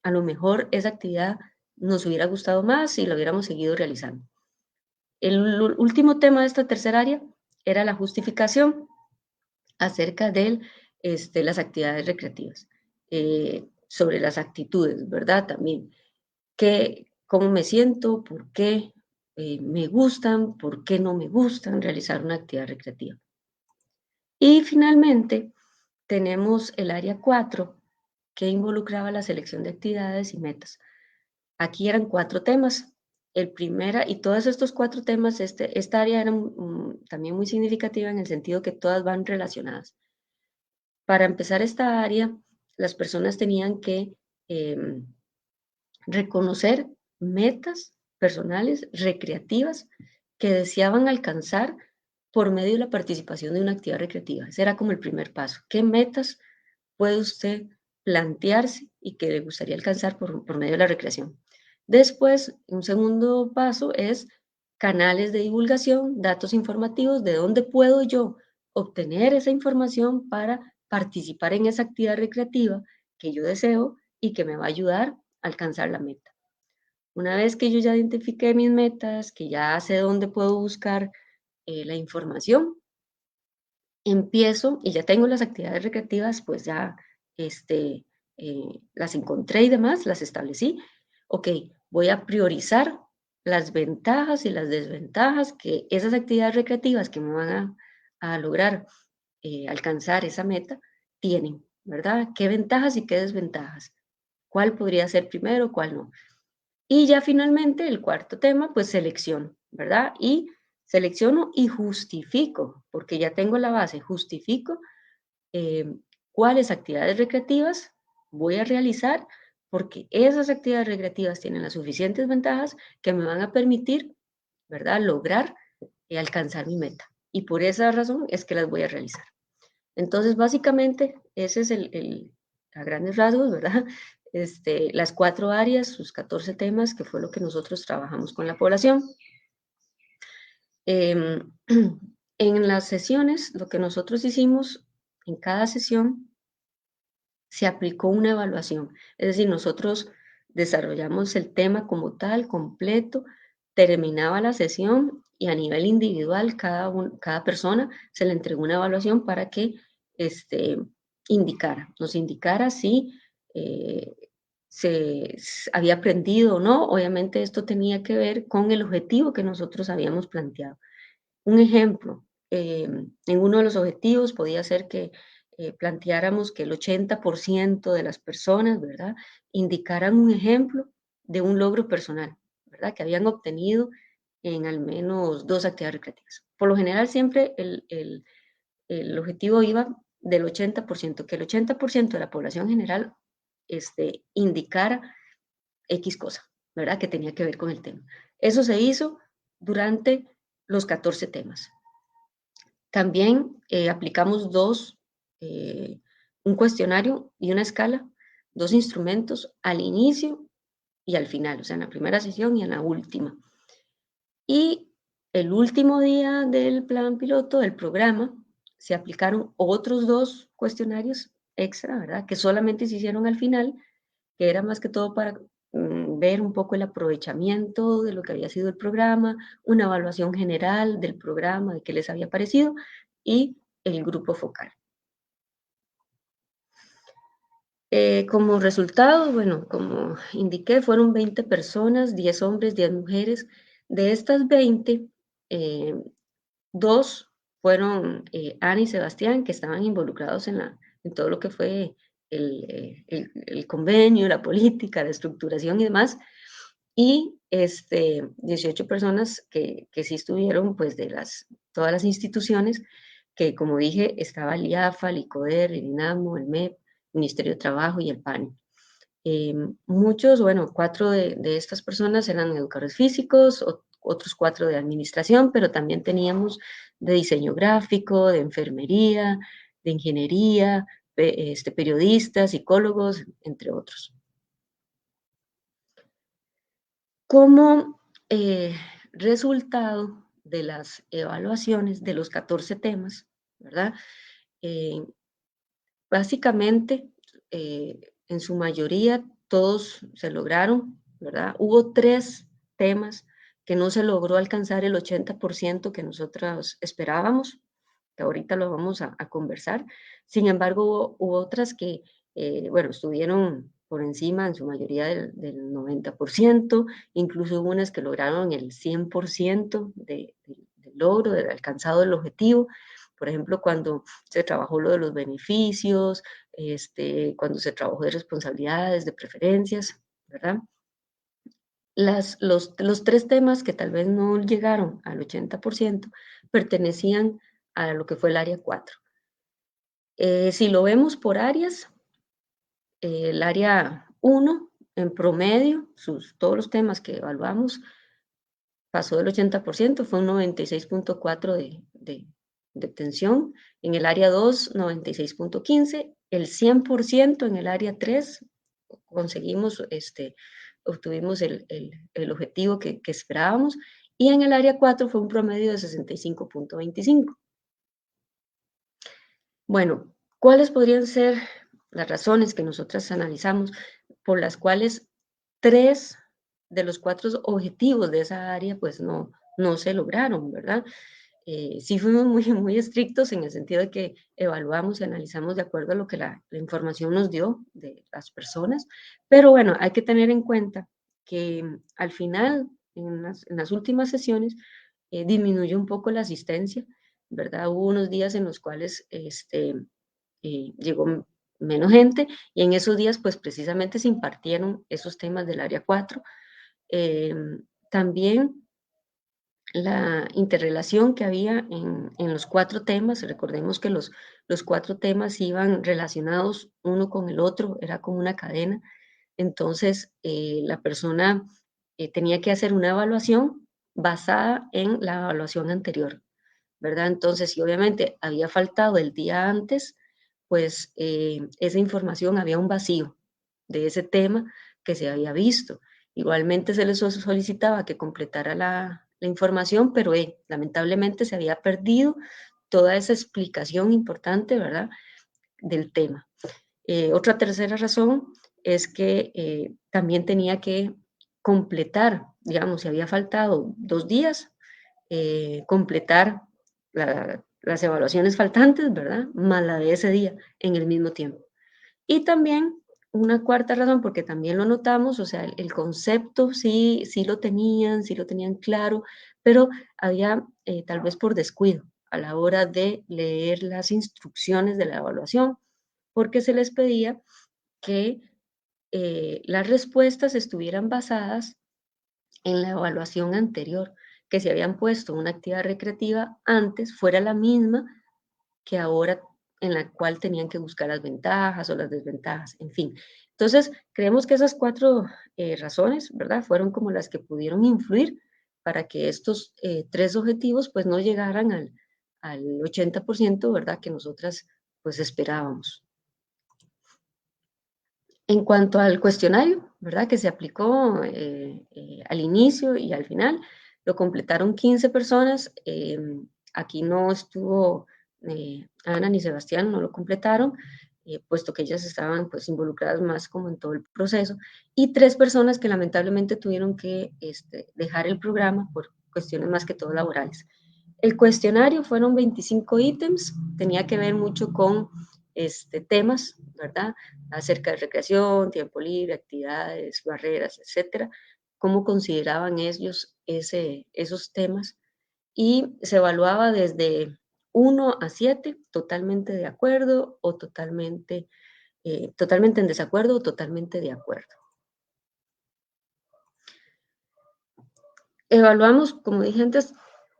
a lo mejor esa actividad nos hubiera gustado más y la hubiéramos seguido realizando. El último tema de esta tercera área era la justificación acerca de las actividades recreativas, sobre las actitudes, ¿verdad? También, cómo me siento, por qué me gustan, por qué no me gustan realizar una actividad recreativa. Y finalmente tenemos el área 4, que involucraba la selección de actividades y metas. Aquí eran 4 temas. El primero, y todos estos 4 temas, esta área era también muy significativa en el sentido que todas van relacionadas. Para empezar esta área, las personas tenían que reconocer metas personales, recreativas, que deseaban alcanzar por medio de la participación de una actividad recreativa. Ese era como el primer paso. ¿Qué metas puede usted plantearse y que le gustaría alcanzar por medio de la recreación? Después, un segundo paso es canales de divulgación, datos informativos, de dónde puedo yo obtener esa información para participar en esa actividad recreativa que yo deseo y que me va a ayudar a alcanzar la meta. Una vez que yo ya identifiqué mis metas, que ya sé dónde puedo buscar la información, empiezo y ya tengo las actividades recreativas, pues ya las encontré y demás, las establecí. Ok, voy a priorizar las ventajas y las desventajas que esas actividades recreativas que me van a lograr alcanzar esa meta tienen, ¿verdad? ¿Qué ventajas y qué desventajas? ¿Cuál podría ser primero, cuál no? Y ya finalmente el cuarto tema, pues selección, ¿verdad? Y selecciono y justifico, porque ya tengo la base, justifico cuáles actividades recreativas voy a realizar, porque esas actividades recreativas tienen las suficientes ventajas que me van a permitir, ¿verdad?, lograr alcanzar mi meta. Y por esa razón es que las voy a realizar. Entonces, básicamente, ese es a grandes rasgos, ¿verdad? Las 4 áreas, sus 14 temas, que fue lo que nosotros trabajamos con la población. En las sesiones, lo que nosotros hicimos en cada sesión, se aplicó una evaluación. Es decir, nosotros desarrollamos el tema como tal, completo, terminaba la sesión y a nivel individual, cada persona se le entregó una evaluación para que nos indicara si se había aprendido o no. Obviamente esto tenía que ver con el objetivo que nosotros habíamos planteado. Un ejemplo, en uno de los objetivos podía ser que planteáramos que el 80% de las personas, ¿verdad?, indicaran un ejemplo de un logro personal, ¿verdad? ¿verdad? Que habían obtenido en al menos 2 actividades recreativas. Por lo general, siempre el objetivo iba del 80%, que el 80% de la población general indicara X cosa, ¿verdad? Que tenía que ver con el tema. Eso se hizo durante los 14 temas. También aplicamos un cuestionario y una escala, 2 instrumentos al inicio y al final, o sea, en la primera sesión y en la última. Y el último día del plan piloto del programa se aplicaron otros 2 cuestionarios extra, ¿verdad? Que solamente se hicieron al final, que era más que todo para ver un poco el aprovechamiento de lo que había sido el programa, una evaluación general del programa, de qué les había parecido, y el grupo focal. Como resultado, bueno, como indiqué, fueron 20 personas, 10 hombres, 10 mujeres. De estas 20, 2 fueron Ana y Sebastián, que estaban involucrados en todo lo que fue el convenio, la política, la estructuración y demás. Y 18 personas que sí estuvieron, pues, de todas las instituciones, que como dije, estaba el IAFA, el ICODER, el INAMO, el MEP, Ministerio de Trabajo y el PANI. Muchos, bueno, 4 de estas personas eran educadores físicos, otros 4 de administración, pero también teníamos de diseño gráfico, de enfermería, de ingeniería, periodistas, psicólogos, entre otros. Como resultado de las evaluaciones de los 14 temas, ¿verdad? Básicamente, en su mayoría, todos se lograron, ¿verdad? Hubo 3 temas que no se logró alcanzar el 80% que nosotros esperábamos, que ahorita lo vamos a conversar. Sin embargo, hubo otras que, bueno, estuvieron por encima en su mayoría del 90%, incluso hubo unas que lograron el 100% del logro, del alcanzado del objetivo. Por ejemplo, cuando se trabajó lo de los beneficios, cuando se trabajó de responsabilidades, de preferencias, ¿verdad? Los 3 temas que tal vez no llegaron al 80% pertenecían a lo que fue el área 4. Si lo vemos por áreas, el área 1, en promedio, todos los temas que evaluamos, pasó del 80%, fue un 96.4 de obtención. En el área 2, 96.15, el 100% en el área 3, conseguimos, obtuvimos el objetivo que esperábamos, y en el área 4 fue un promedio de 65.25. Bueno, ¿cuáles podrían ser las razones que nosotras analizamos por las cuales 3 de los 4 objetivos de esa área pues no se lograron, ¿verdad? Sí fuimos muy estrictos en el sentido de que evaluamos y analizamos de acuerdo a lo que la información nos dio de las personas, pero bueno, hay que tener en cuenta que al final, en las últimas sesiones, disminuyó un poco la asistencia, ¿verdad? Hubo unos días en los cuales llegó menos gente, y en esos días pues precisamente se impartieron esos temas del área 4. También la interrelación que había en los 4 temas, recordemos que los 4 temas iban relacionados uno con el otro, era como una cadena. Entonces la persona tenía que hacer una evaluación basada en la evaluación anterior, ¿verdad? Entonces, si obviamente había faltado el día antes, pues esa información, había un vacío de ese tema que se había visto. Igualmente se les solicitaba que completara la información, pero lamentablemente se había perdido toda esa explicación importante, ¿verdad?, del tema. Otra tercera razón es que también tenía que completar, digamos, si había faltado 2 días, completar las evaluaciones faltantes, ¿verdad?, más la de ese día en el mismo tiempo. Y también una cuarta razón, porque también lo notamos, o sea, el concepto sí lo tenían claro, pero había tal vez por descuido a la hora de leer las instrucciones de la evaluación, porque se les pedía que las respuestas estuvieran basadas en la evaluación anterior, que se habían puesto una actividad recreativa antes fuera la misma que ahora, en la cual tenían que buscar las ventajas o las desventajas, en fin. Entonces, creemos que esas 4 razones, ¿verdad?, fueron como las que pudieron influir para que estos 3 objetivos pues no llegaran al 80%, ¿verdad?, que nosotras pues esperábamos. En cuanto al cuestionario, ¿verdad?, que se aplicó al inicio y al final, lo completaron 15 personas. Aquí no estuvo Ana ni Sebastián, no lo completaron, puesto que ellas estaban pues involucradas más como en todo el proceso, y 3 personas que lamentablemente tuvieron que dejar el programa por cuestiones más que todo laborales. El cuestionario fueron 25 ítems, tenía que ver mucho con temas, ¿verdad?, acerca de recreación, tiempo libre, actividades, barreras, etcétera, cómo consideraban ellos esos temas, y se evaluaba desde 1 a 7, totalmente de acuerdo o totalmente en desacuerdo o totalmente de acuerdo. Evaluamos, como dije antes,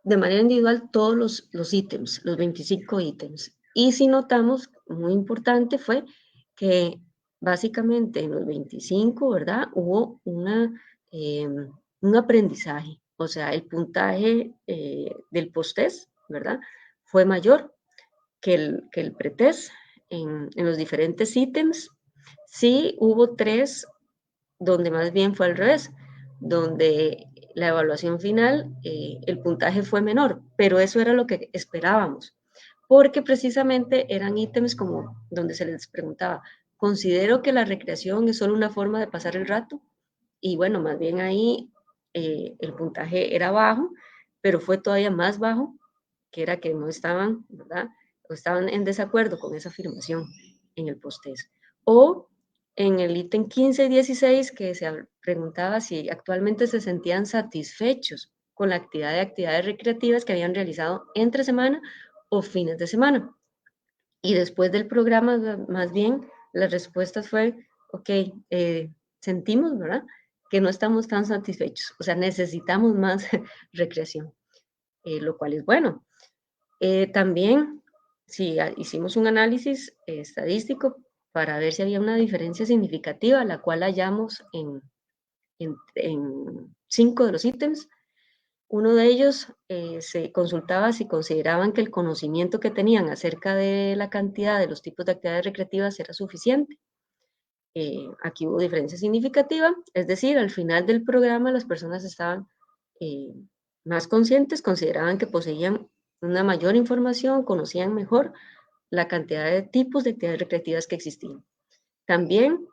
de manera individual todos los ítems, los 25 ítems. Y si notamos, muy importante fue que básicamente en los 25, ¿verdad?, hubo un aprendizaje. O sea, el puntaje del post-test, ¿verdad?, fue mayor que el pretest en los diferentes ítems. Sí hubo 3 donde más bien fue al revés, donde la evaluación final, el puntaje fue menor, pero eso era lo que esperábamos, porque precisamente eran ítems como donde se les preguntaba, ¿considero que la recreación es solo una forma de pasar el rato? Y bueno, más bien ahí el puntaje era bajo, pero fue todavía más bajo, que era que no estaban, ¿verdad?, o estaban en desacuerdo con esa afirmación en el post-test. O en el ítem 15 y 16, que se preguntaba si actualmente se sentían satisfechos con la actividad de actividades recreativas que habían realizado entre semana o fines de semana. Y después del programa, más bien, las respuestas fue, ok, sentimos, ¿verdad?, que no estamos tan satisfechos, o sea, necesitamos más recreación, lo cual es bueno. También, si hicimos un análisis estadístico para ver si había una diferencia significativa, la cual hallamos en 5 de los ítems. Uno de ellos se consultaba si consideraban que el conocimiento que tenían acerca de la cantidad de los tipos de actividades recreativas era suficiente. Aquí hubo diferencia significativa, es decir, al final del programa las personas estaban más conscientes, consideraban que poseían una mayor información, conocían mejor la cantidad de tipos de actividades recreativas que existían. También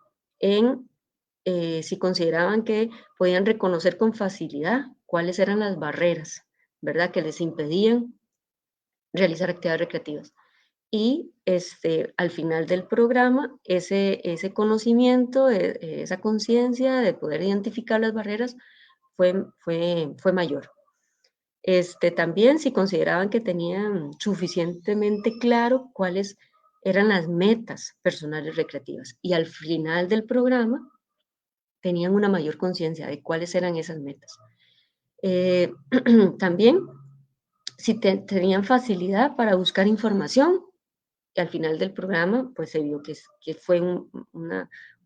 si consideraban que podían reconocer con facilidad cuáles eran las barreras, ¿verdad?, que les impedían realizar actividades recreativas. Y al final del programa, ese conocimiento, esa conciencia de poder identificar las barreras fue mayor. También si consideraban que tenían suficientemente claro cuáles eran las metas personales recreativas, y al final del programa tenían una mayor conciencia de cuáles eran esas metas. También si tenían facilidad para buscar información, y al final del programa pues se vio que fue un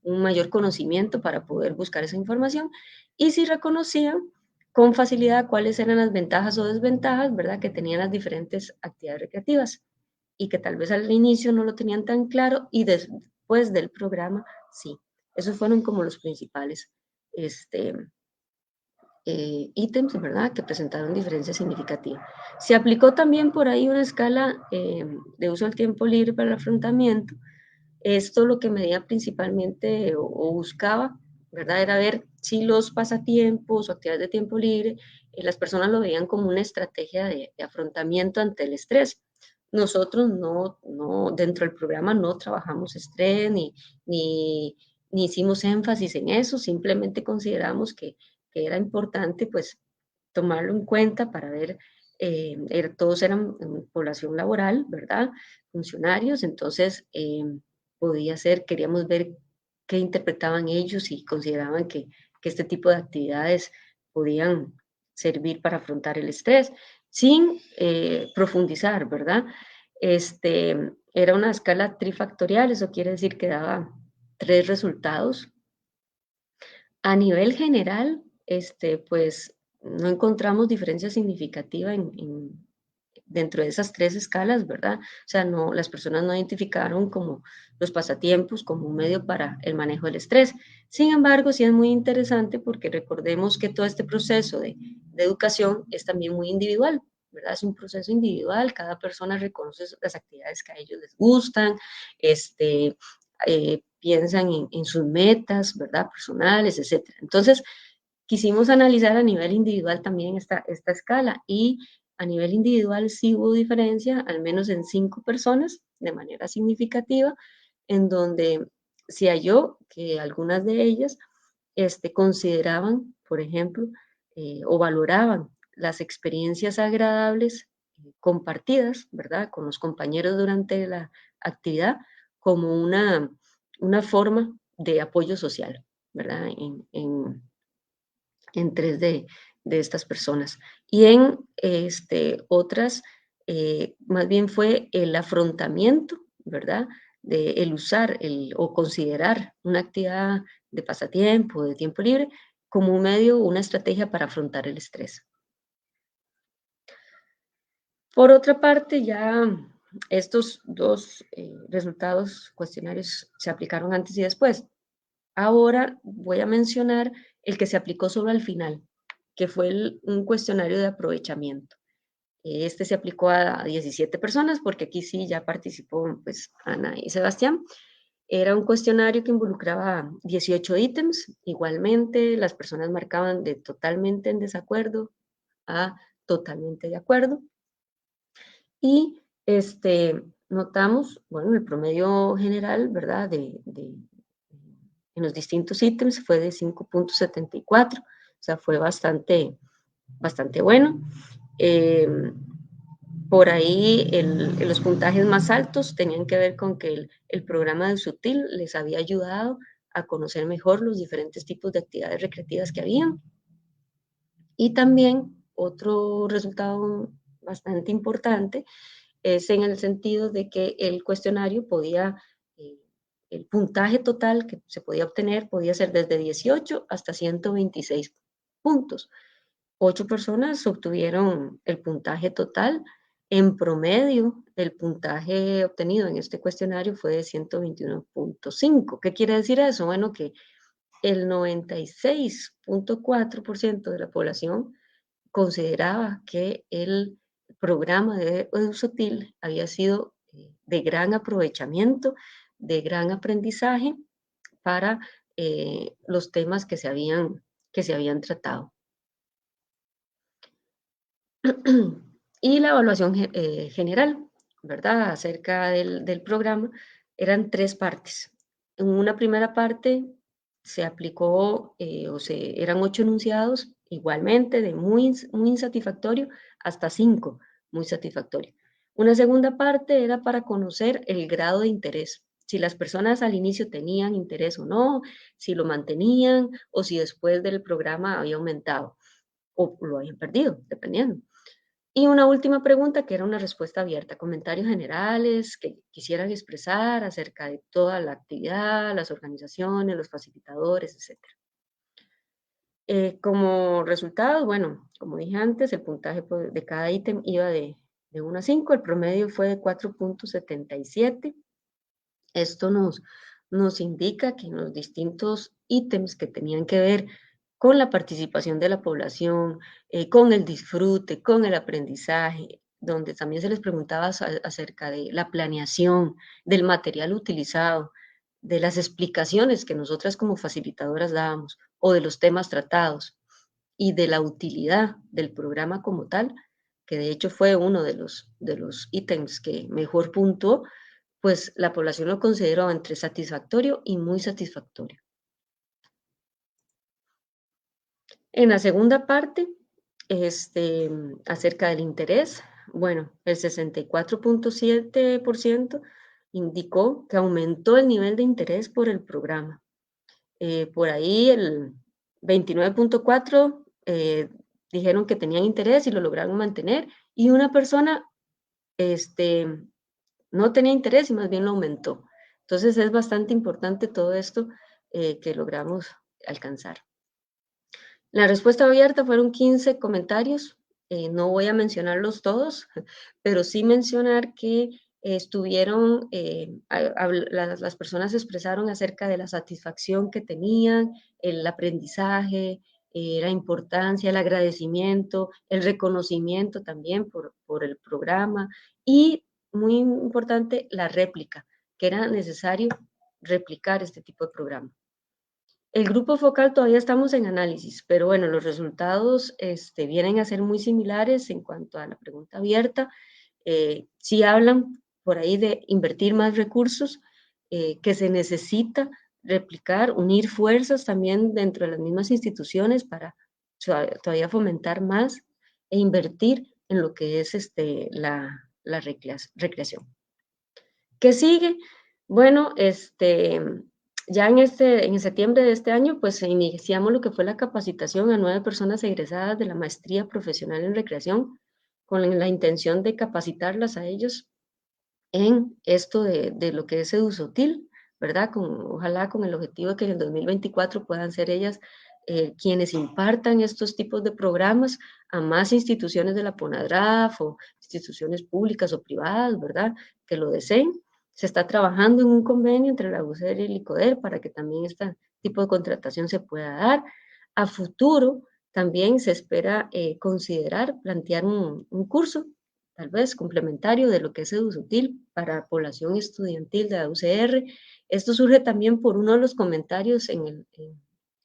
mayor conocimiento para poder buscar esa información, y si reconocían con facilidad cuáles eran las ventajas o desventajas, ¿verdad?, que tenían las diferentes actividades recreativas, y que tal vez al inicio no lo tenían tan claro y después del programa sí. Esos fueron como los principales ítems, ¿verdad?, que presentaron diferencia significativa. Se aplicó también por ahí una escala de uso del tiempo libre para el afrontamiento. Esto lo que medía principalmente o buscaba, ¿verdad?, era ver si los pasatiempos o actividades de tiempo libre, las personas lo veían como una estrategia de afrontamiento ante el estrés. Nosotros no, dentro del programa no trabajamos estrés ni hicimos énfasis en eso, simplemente consideramos que era importante pues tomarlo en cuenta para ver, todos eran población laboral, ¿verdad?, funcionarios, entonces podía ser, queríamos ver qué interpretaban ellos y consideraban que este tipo de actividades podían servir para afrontar el estrés, sin profundizar, ¿verdad? Era una escala trifactorial, eso quiere decir que daba 3 resultados. A nivel general, pues no encontramos diferencia significativa dentro de esas 3 escalas, ¿verdad? O sea, no, las personas no identificaron como los pasatiempos como un medio para el manejo del estrés. Sin embargo, sí es muy interesante porque recordemos que todo este proceso de educación es también muy individual, ¿verdad? Es un proceso individual, cada persona reconoce las actividades que a ellos les gustan, piensan en sus metas, ¿verdad? Personales, etcétera. Entonces, quisimos analizar a nivel individual también esta escala y a nivel individual sí hubo diferencia, al menos en 5 personas, de manera significativa, en donde se halló que algunas de ellas consideraban, por ejemplo, o valoraban las experiencias agradables compartidas, ¿verdad?, con los compañeros durante la actividad como una forma de apoyo social, ¿verdad?, en 3 de estas personas. Y en otras, más bien fue el afrontamiento, ¿verdad?, de el usar o considerar una actividad de pasatiempo, de tiempo libre, como un medio, una estrategia para afrontar el estrés. Por otra parte, ya estos 2 resultados cuestionarios se aplicaron antes y después. Ahora voy a mencionar el que se aplicó solo al final, que fue un cuestionario de aprovechamiento. Se aplicó a 17 personas, porque aquí sí ya participó pues Ana y Sebastián. Era un cuestionario que involucraba 18 ítems. Igualmente, las personas marcaban de totalmente en desacuerdo a totalmente de acuerdo. Y notamos, bueno, el promedio general, ¿verdad?, en los distintos ítems fue de 5.74, o sea, fue bastante bueno. Por ahí los puntajes más altos tenían que ver con que el programa de Sutil les había ayudado a conocer mejor los diferentes tipos de actividades recreativas que habían. Y también otro resultado bastante importante es en el sentido de que el cuestionario podía, el puntaje total que se podía obtener podía ser desde 18 hasta 126 puntos. 8 personas obtuvieron el puntaje total. En promedio, el puntaje obtenido en este cuestionario fue de 121.5. ¿Qué quiere decir eso? Bueno, que el 96.4% de la población consideraba que el programa de EduSutil había sido de gran aprovechamiento, de gran aprendizaje para los temas que se habían tratado. Y la evaluación general, ¿verdad?, acerca del programa, eran 3 partes. En una primera parte se aplicó, eran 8 enunciados, igualmente de muy insatisfactorio hasta 5, muy satisfactorio. Una segunda parte era para conocer el grado de interés, si las personas al inicio tenían interés o no, si lo mantenían o si después del programa había aumentado o lo habían perdido, dependiendo. Y una última pregunta que era una respuesta abierta, comentarios generales que quisieran expresar acerca de toda la actividad, las organizaciones, los facilitadores, etc. Como resultado, bueno, como dije antes, el puntaje de cada ítem iba de 1 a 5, el promedio fue de 4.77. Esto nos indica que en los distintos ítems que tenían que ver con la participación de la población, con el disfrute, con el aprendizaje, donde también se les preguntaba acerca de la planeación, del material utilizado, de las explicaciones que nosotras como facilitadoras dábamos, o de los temas tratados, y de la utilidad del programa como tal, que de hecho fue uno de los ítems que mejor puntuó, pues la población lo consideró entre satisfactorio y muy satisfactorio. En la segunda parte, acerca del interés, bueno, el 64.7% indicó que aumentó el nivel de interés por el programa. Por ahí el 29.4% dijeron que tenían interés y lo lograron mantener, y una persona no tenía interés y más bien lo aumentó. Entonces es bastante importante todo esto que logramos alcanzar. La respuesta abierta fueron 15 comentarios, no voy a mencionarlos todos, pero sí mencionar que estuvieron, las personas expresaron acerca de la satisfacción que tenían, el aprendizaje, la importancia, el agradecimiento, el reconocimiento también por el programa y, muy importante, la réplica, que era necesario replicar este tipo de programa. El grupo focal todavía estamos en análisis, pero bueno, los resultados vienen a ser muy similares en cuanto a la pregunta abierta. Sí hablan por ahí de invertir más recursos, que se necesita replicar, unir fuerzas también dentro de las mismas instituciones para todavía fomentar más e invertir en lo que es la recreación. ¿Qué sigue? Bueno, ya en septiembre de este año, pues iniciamos lo que fue la capacitación a 9 personas egresadas de la maestría profesional en recreación, con la intención de capacitarlas a ellos en esto de lo que es Edusotil, ¿verdad? Ojalá con el objetivo de que en el 2024 puedan ser ellas quienes impartan estos tipos de programas a más instituciones de la PONADRAF o instituciones públicas o privadas, ¿verdad? Que lo deseen. Se está trabajando en un convenio entre la UCR y el ICODER para que también este tipo de contratación se pueda dar. A futuro también se espera considerar plantear un curso tal vez complementario de lo que es Edusotil para la población estudiantil de la UCR. Esto surge también por uno de los comentarios en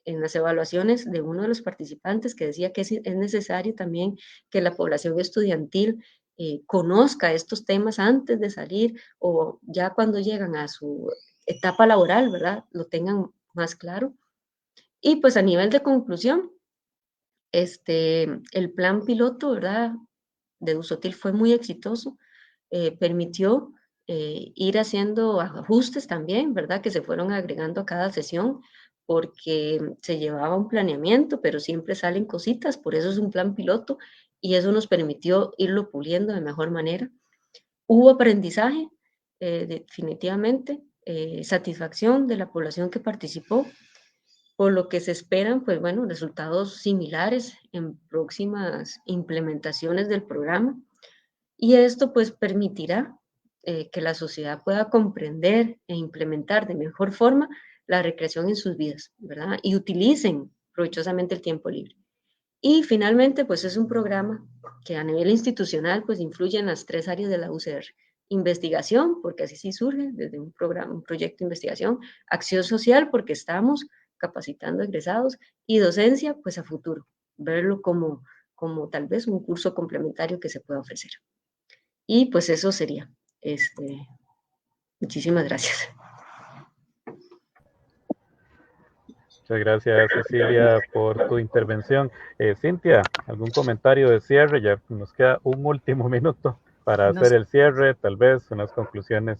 las evaluaciones de uno de los participantes que decía que es necesario también que la población estudiantil conozca estos temas antes de salir o ya cuando llegan a su etapa laboral, ¿verdad? Lo tengan más claro. Y pues a nivel de conclusión, el plan piloto, ¿verdad? De Edusotil fue muy exitoso, permitió ir haciendo ajustes también, ¿verdad? Que se fueron agregando a cada sesión porque se llevaba un planeamiento, pero siempre salen cositas, por eso es un plan piloto y eso nos permitió irlo puliendo de mejor manera. Hubo aprendizaje, definitivamente, satisfacción de la población que participó, por lo que se esperan, pues bueno, resultados similares en próximas implementaciones del programa. Y esto pues permitirá que la sociedad pueda comprender e implementar de mejor forma la recreación en sus vidas, ¿verdad? Y utilicen provechosamente el tiempo libre. Y finalmente, pues es un programa que a nivel institucional pues influye en las 3 áreas de la UCR. Investigación, porque así sí surge desde un programa, un proyecto de investigación. Acción social, porque estamos capacitando egresados. Y docencia, pues a futuro, verlo como tal vez un curso complementario que se pueda ofrecer. Y pues eso sería. Muchísimas gracias. Muchas gracias, Cecilia, por tu intervención. Cintia, ¿algún comentario de cierre? Ya nos queda un último minuto para hacer el cierre, tal vez unas conclusiones.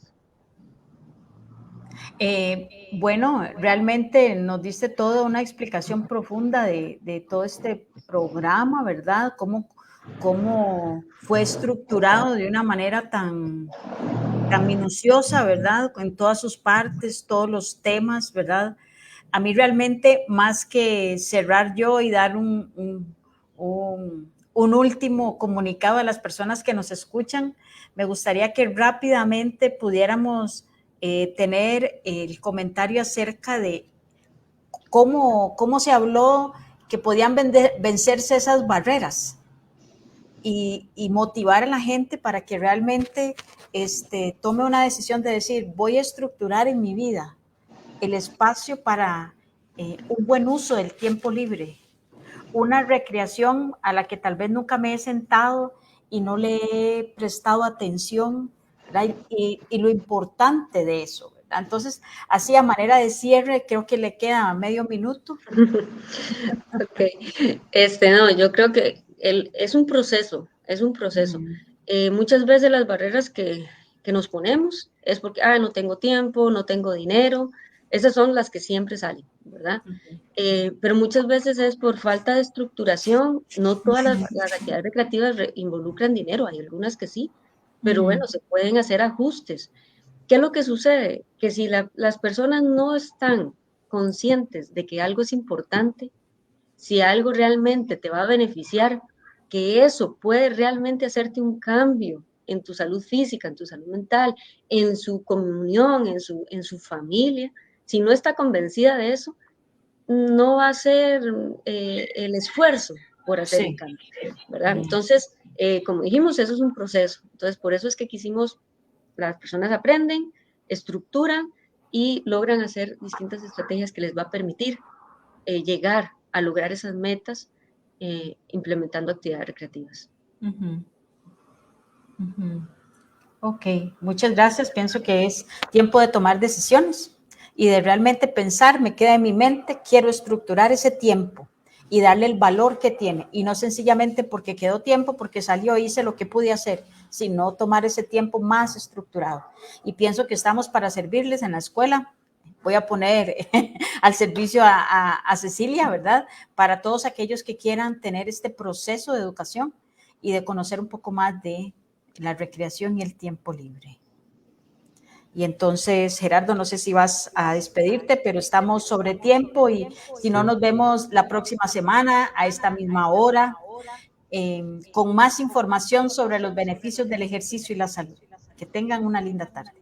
Bueno, realmente nos diste toda una explicación profunda de todo este programa, ¿verdad? Cómo fue estructurado de una manera tan minuciosa, ¿verdad? En todas sus partes, todos los temas, ¿verdad? A mí realmente, más que cerrar yo y dar un último comunicado a las personas que nos escuchan, me gustaría que rápidamente pudiéramos tener el comentario acerca de cómo se habló que podían vencerse esas barreras y motivar a la gente para que realmente tome una decisión de decir, voy a estructurar en mi vida el espacio para un buen uso del tiempo libre, una recreación a la que tal vez nunca me he sentado y no le he prestado atención, y lo importante de eso, ¿verdad? Entonces, así a manera de cierre, creo que le queda medio minuto. Ok, no, yo creo que es un proceso, muchas veces las barreras que nos ponemos es porque, no tengo tiempo, no tengo dinero, Esas son las que siempre salen, ¿verdad? Pero muchas veces es por falta de estructuración. No todas las actividades recreativas involucran dinero, hay algunas que sí, pero bueno, se pueden hacer ajustes. ¿Qué es lo que sucede? Que si las personas no están conscientes de que algo es importante, si algo realmente te va a beneficiar, que eso puede realmente hacerte un cambio en tu salud física, en tu salud mental, en su comunión, en su familia, si no está convencida de eso, no va a hacer el esfuerzo por hacer el cambio, ¿verdad? Entonces, como dijimos, eso es un proceso. Entonces, por eso es que quisimos, las personas aprenden, estructuran y logran hacer distintas estrategias que les va a permitir llegar a lograr esas metas implementando actividades recreativas. Ok, muchas gracias. Pienso que es tiempo de tomar decisiones y de realmente pensar, me queda en mi mente, quiero estructurar ese tiempo y darle el valor que tiene, y no sencillamente porque quedó tiempo, porque salió, hice lo que pude hacer, sino tomar ese tiempo más estructurado. Y pienso que estamos para servirles en la escuela. Voy a poner al servicio a Cecilia, ¿verdad? Para todos aquellos que quieran tener este proceso de educación y de conocer un poco más de la recreación y el tiempo libre. Y entonces, Gerardo, no sé si vas a despedirte, pero estamos sobre tiempo y si no, nos vemos la próxima semana a esta misma hora con más información sobre los beneficios del ejercicio y la salud. Que tengan una linda tarde.